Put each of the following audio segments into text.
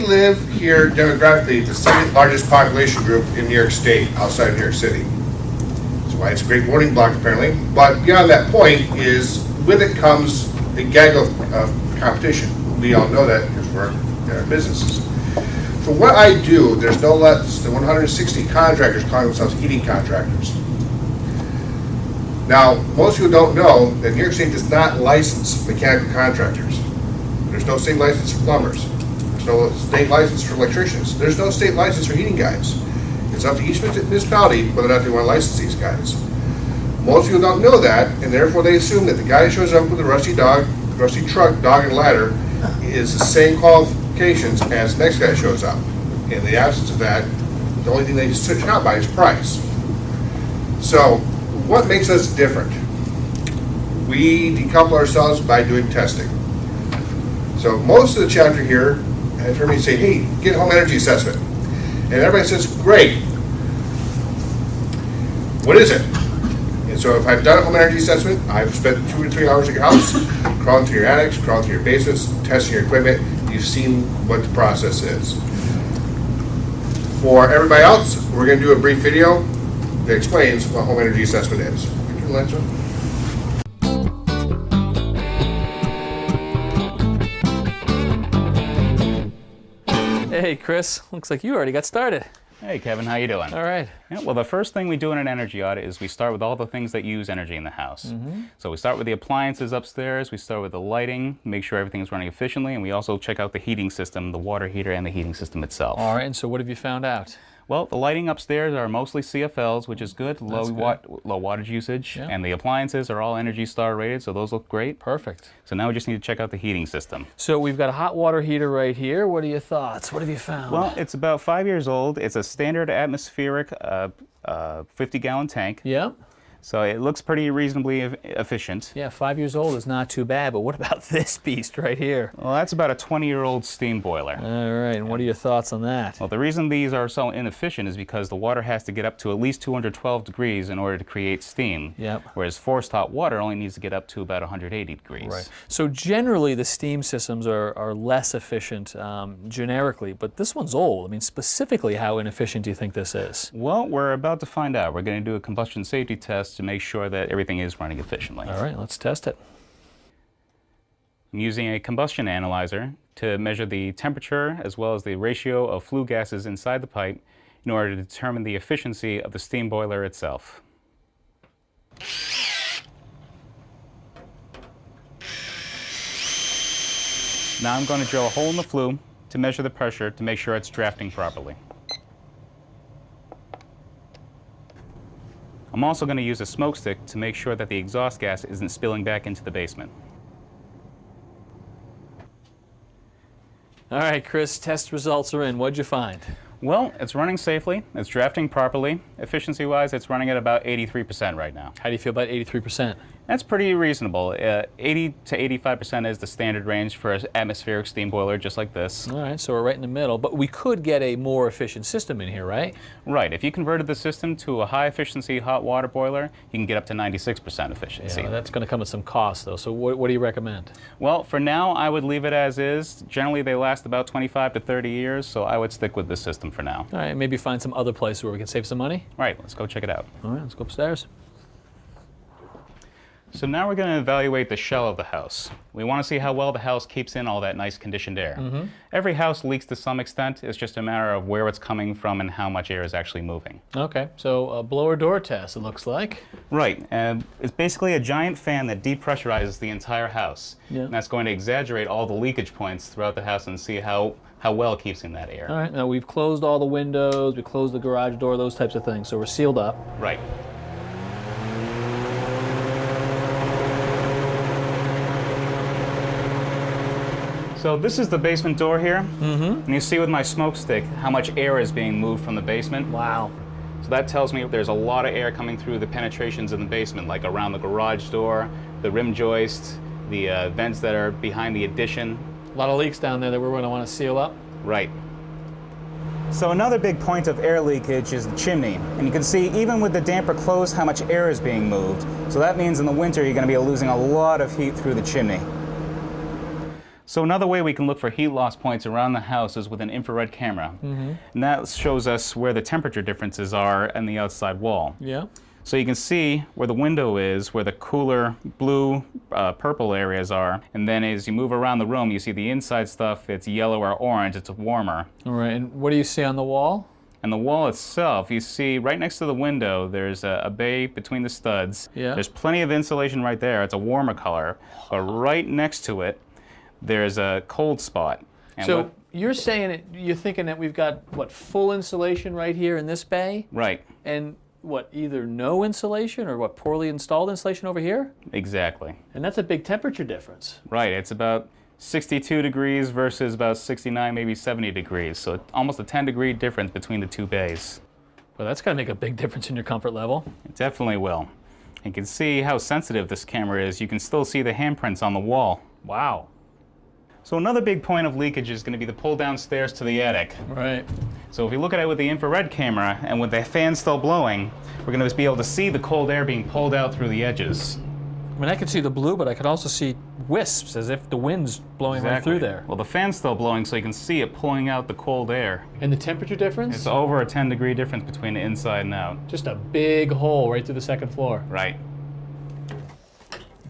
live here demographically, the second largest population group in New York State, outside of New York City. That's why it's a great voting block, apparently. But beyond that point is, with it comes a gaggle of competition. We all know that because we're in our businesses. For what I do, there's no less than 160 contractors calling themselves heating contractors. Now, most people don't know that New York State does not license mechanical contractors. There's no state license for plumbers. There's no state license for electricians. There's no state license for heating guys. It's up to each municipality whether or not they want to license these guys. Most people don't know that, and therefore they assume that the guy who shows up with a rusty truck, dog, and ladder is the same qualifications as the next guy shows up. In the absence of that, the only thing they switch out by is price. So, what makes us different? We decouple ourselves by doing testing. So most of the chapter here has heard me say, hey, get a home energy assessment. And everybody says, great. What is it? And so if I've done a home energy assessment, I've spent 2 to 3 hours at your house, crawling through your attics, crawling through your basements, testing your equipment. You've seen what the process is. For everybody else, we're going to do a brief video that explains what home energy assessment is. Can you answer? Hey Chris, looks like you already got started. Hey Kevin, how you doing? All right. Yeah, well, the first thing we do in an energy audit is we start with all the things that use energy in the house. So we start with the appliances upstairs, we start with the lighting, make sure everything's running efficiently, and we also check out the heating system, the water heater, and the heating system itself. All right, and so what have you found out? Well, the lighting upstairs are mostly CFLs, which is good, low wattage usage, Yeah. and the appliances are all Energy Star rated, so those look great. Perfect. So now we just need to check out the heating system. So we've got a hot water heater right here. What are your thoughts? What have you found? Well, it's about 5 years old. It's a standard atmospheric 50-gallon tank. Yeah. So it looks pretty reasonably efficient. Yeah, 5 years old is not too bad, but what about this beast right here? Well, that's about a 20-year-old steam boiler. All right, and what are your thoughts on that? Well, the reason these are so inefficient is because the water has to get up to at least 212 degrees in order to create steam. Yep. Whereas forced hot water only needs to get up to about 180 degrees. Right. So generally the steam systems are less efficient generically, but this one's old. I mean, specifically how inefficient do you think this is? Well, we're about to find out. We're going to do a combustion safety test to make sure that everything is running efficiently. All right, let's test it. I'm using a combustion analyzer to measure the temperature as well as the ratio of flue gases inside the pipe in order to determine the efficiency of the steam boiler itself. Now I'm going to drill a hole in the flue to measure the pressure to make sure it's drafting properly. I'm also going to use a smoke stick to make sure that the exhaust gas isn't spilling back into the basement. All right, Chris, test results are in. What'd you find? Well, it's running safely, it's drafting properly. Efficiency-wise, it's running at about 83% right now. How do you feel about 83%? That's pretty reasonable. 80 to 85% is the standard range for an atmospheric steam boiler just like this. All right, so we're right in the middle, but we could get a more efficient system in here, right? Right. If you converted the system to a high-efficiency hot water boiler, you can get up to 96% efficiency. Yeah, that's going to come with some cost, though. So what do you recommend? Well, for now, I would leave it as is. Generally, they last about 25 to 30 years, so I would stick with this system for now. All right, maybe find some other place where we can save some money. All right, let's go check it out. All right, let's go upstairs. So now we're going to evaluate the shell of the house. We want to see how well the house keeps in all that nice conditioned air. Every house leaks to some extent. It's just a matter of where it's coming from and how much air is actually moving. Okay, so a blower door test, it looks like. Right. It's basically a giant fan that depressurizes the entire house. Yeah. And that's going to exaggerate all the leakage points throughout the house and see how well it keeps in that air. All right, now we've closed all the windows, we closed the garage door, those types of things, so we're sealed up. Right. So this is the basement door here, and you see with my smoke stick how much air is being moved from the basement. Wow. So that tells me there's a lot of air coming through the penetrations in the basement, like around the garage door, the rim joist, the vents that are behind the addition. A lot of leaks down there that we're going to want to seal up. Right. So another big point of air leakage is the chimney. And you can see even with the damper closed how much air is being moved. So that means in the winter you're going to be losing a lot of heat through the chimney. So another way we can look for heat loss points around the house is with an infrared camera. And that shows us where the temperature differences are in the outside wall. Yeah. So you can see where the window is, where the cooler blue, purple areas are. And then as you move around the room, you see the inside stuff, it's yellow or orange, it's warmer. All right, and what do you see on the wall? And the wall itself, you see right next to the window, there's a bay between the studs. Yeah. There's plenty of insulation right there. It's a warmer color. But right next to it, there's a cold spot. And So you're saying, you're thinking that we've got, what, full insulation right here in this bay? Right, And what, either no insulation or what, poorly installed insulation over here? exactly. And that's a big temperature difference. Right, it's about 62 degrees versus about 69, maybe 70 degrees. So it's almost a 10-degree difference between the two bays. Well, that's got to make a big difference in your comfort level. It definitely will. You can see how sensitive this camera is. You can still see the handprints on the wall. Wow. So another big point of leakage is going to be the pull down stairs to the attic. Right. So if you look at it with the infrared camera and with the fan still blowing, we're going to be able to see the cold air being pulled out through the edges. I mean, I could see the blue, but I could also see wisps as if the wind's blowing right through there. Well, the fan's still blowing, so you can see it pulling out the cold air. And the temperature difference? It's over a 10-degree difference between the inside and out. Just a big hole right through the second floor. Right.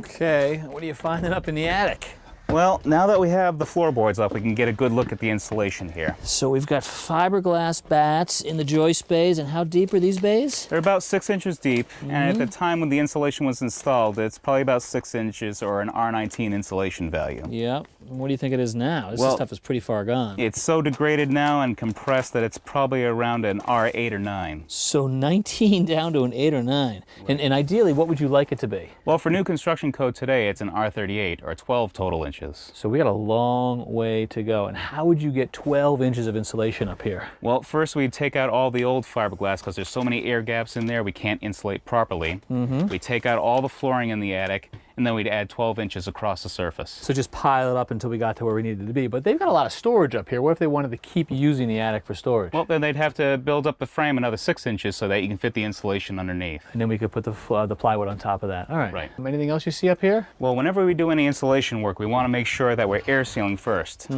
Okay, what are you finding up in the attic? Well, now that we have the floorboards up, we can get a good look at the insulation here. So we've got fiberglass bats in the joist bays, and how deep are these bays? They're about 6 inches deep, and at the time when the insulation was installed, it's probably about 6 inches or an R19 insulation value. Yep. What do you think it is now? This Well, stuff is pretty far gone. It's so degraded now and compressed that it's probably around an R8 or 9. So 19 down to an 8 or 9. And ideally, what would you like it to be? Well, for new construction code today, it's an R38 or 12 total inches. So we got a long way to go. And how would you get 12 inches of insulation up here? Well, first we'd take out all the old fiberglass because there's so many air gaps in there we can't insulate properly. We take out all the flooring in the attic, and then we'd add 12 inches across the surface. So just pile it up until we got to where we needed to be. But they've got a lot of storage up here. What if they wanted to keep using the attic for storage? Well, then they'd have to build up the frame another 6 inches so that you can fit the insulation underneath. And then we could put the plywood on top of that. All right. Right. Anything else you see up here? Well, whenever we do any insulation work, we want to make sure that we're air sealing first.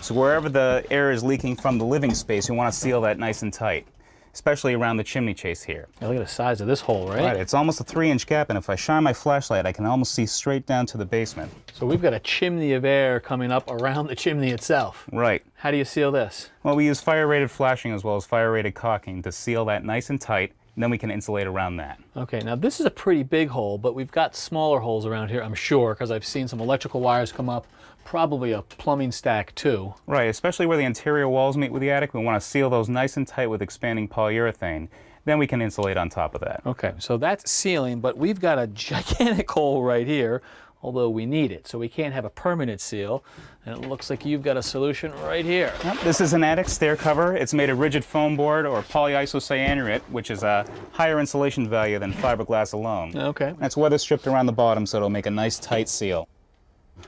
So wherever the air is leaking from the living space, we want to seal that nice and tight, especially around the chimney chase here. Now look at the size of this hole, right? Right, it's almost a 3-inch gap, and if I shine my flashlight, I can almost see straight down to the basement. So we've got a chimney of air coming up around the chimney itself. Right. How do you seal this? Well, we use fire-rated flashing as well as fire-rated caulking to seal that nice and tight, and then we can insulate around that. Okay, now this is a pretty big hole, but we've got smaller holes around here, I'm sure, because I've seen some electrical wires come up, probably a plumbing stack too. Right, especially where the interior walls meet with the attic, we want to seal those nice and tight with expanding polyurethane. Then we can insulate on top of that. Okay, so that's sealing, but we've got a gigantic hole right here, although we need it, so we can't have a permanent seal. And it looks like you've got a solution right here. Yep, this is an attic stair cover. It's made of rigid foam board or polyisocyanurate, which is a higher insulation value than fiberglass alone. Okay. That's weather stripped around the bottom, so it'll make a nice tight seal.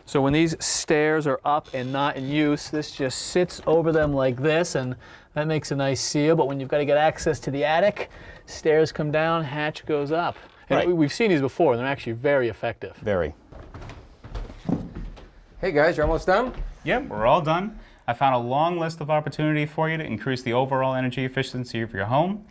So when these stairs are up and not in use, this just sits over them like this, and that makes a nice seal. But when you've got to get access to the attic, stairs come down, hatch goes up. And Right. we've seen these before, and they're actually very effective. Very. Hey guys, you're almost done? Yep, we're all done. I found a long list of opportunity for you to increase the overall energy efficiency of your home.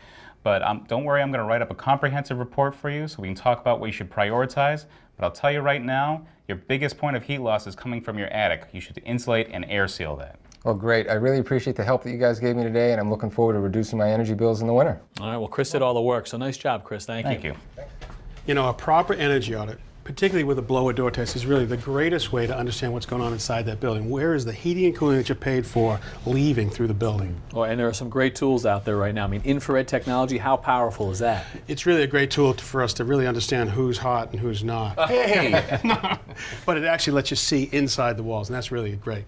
But don't worry, I'm going to write up a comprehensive report for you so we can talk about what you should prioritize. But I'll tell you right now, your biggest point of heat loss is coming from your attic. You should insulate and air seal that. Well, great. I really appreciate the help that you guys gave me today, and I'm looking forward to reducing my energy bills in the winter. All right, well, Chris did all the work, so nice job, Chris. Thank you. Thank you. You know, a proper energy audit, particularly with a blower door test, is really the greatest way to understand what's going on inside that building. Where is the heating and cooling that you paid for leaving through the building? Oh, and there are some great tools out there right now. I mean, infrared technology, how powerful is that? It's really a great tool for us to really understand who's hot and who's not. Hey! But it actually lets you see inside the walls, and that's really great.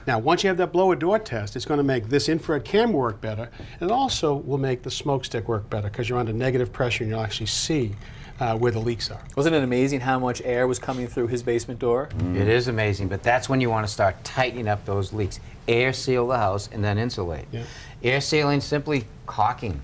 Now, once you have that blower door test, it's going to make this infrared camera work better, and it also will make the smoke stick work better because you're under negative pressure and you'll actually see where the leaks are. Wasn't it amazing how much air was coming through his basement door? It is amazing, but that's when you want to start tightening up those leaks. Air seal the house and then insulate. Yeah. Air sealing, simply caulking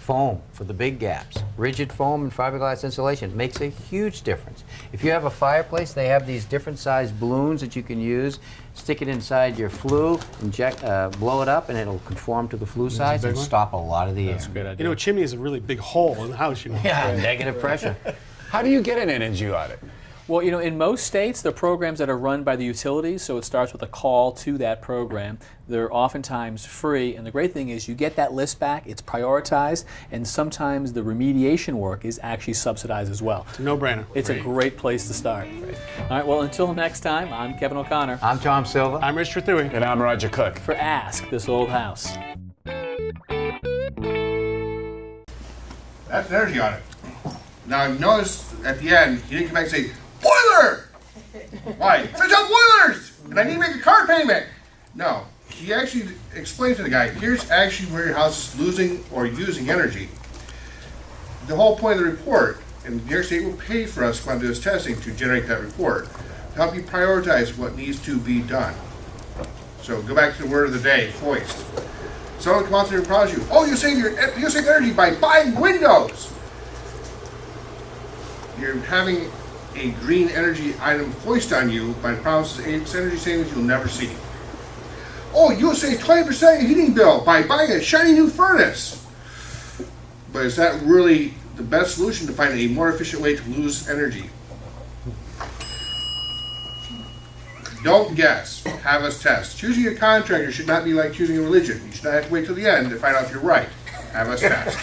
foam for the big gaps. Rigid foam and fiberglass insulation makes a huge difference. If you have a fireplace, they have these different sized balloons that you can use. Stick it inside your flue, inject, blow it up, and it'll conform to the flue size big and one? stop a lot of the air. That's a great idea. You know, a chimney is a really big hole in the house, you know. Yeah, negative pressure. How do you get an energy audit? Well, you know, in most states, there are programs that are run by the utilities, so it starts with a call to that program. They're oftentimes free, and the great thing is you get that list back, it's prioritized, and sometimes the remediation work is actually subsidized as well. No-brainer. It's a great place to start. All right, well, until next time, I'm Kevin O'Connor I'm Tom Silva. I'm Rich Thruthui. And I'm Roger Cook. for Ask This Old House. That's an energy audit. Now, notice at the end, he didn't come back and say, boiler! Why? Switch out boilers! And I need to make a car payment! No. He actually explained to the guy, here's actually where your house is losing or using energy. The whole point of the report, and New York State will pay for us to come out and do this testing to generate that report, to help you prioritize what needs to be done. So go back to the word of the day, foist. Someone come out there and promise you, oh, you save energy by buying windows! You're having a green energy item foist on you by the promise of energy savings you'll never see. Oh, you'll save 20% of your heating bill by buying a shiny new furnace. But is that really the best solution to find a more efficient way to lose energy? Don't guess. Have us test. Choosing a contractor should not be like choosing a religion. You should not have to wait till the end to find out if you're right. Have us test.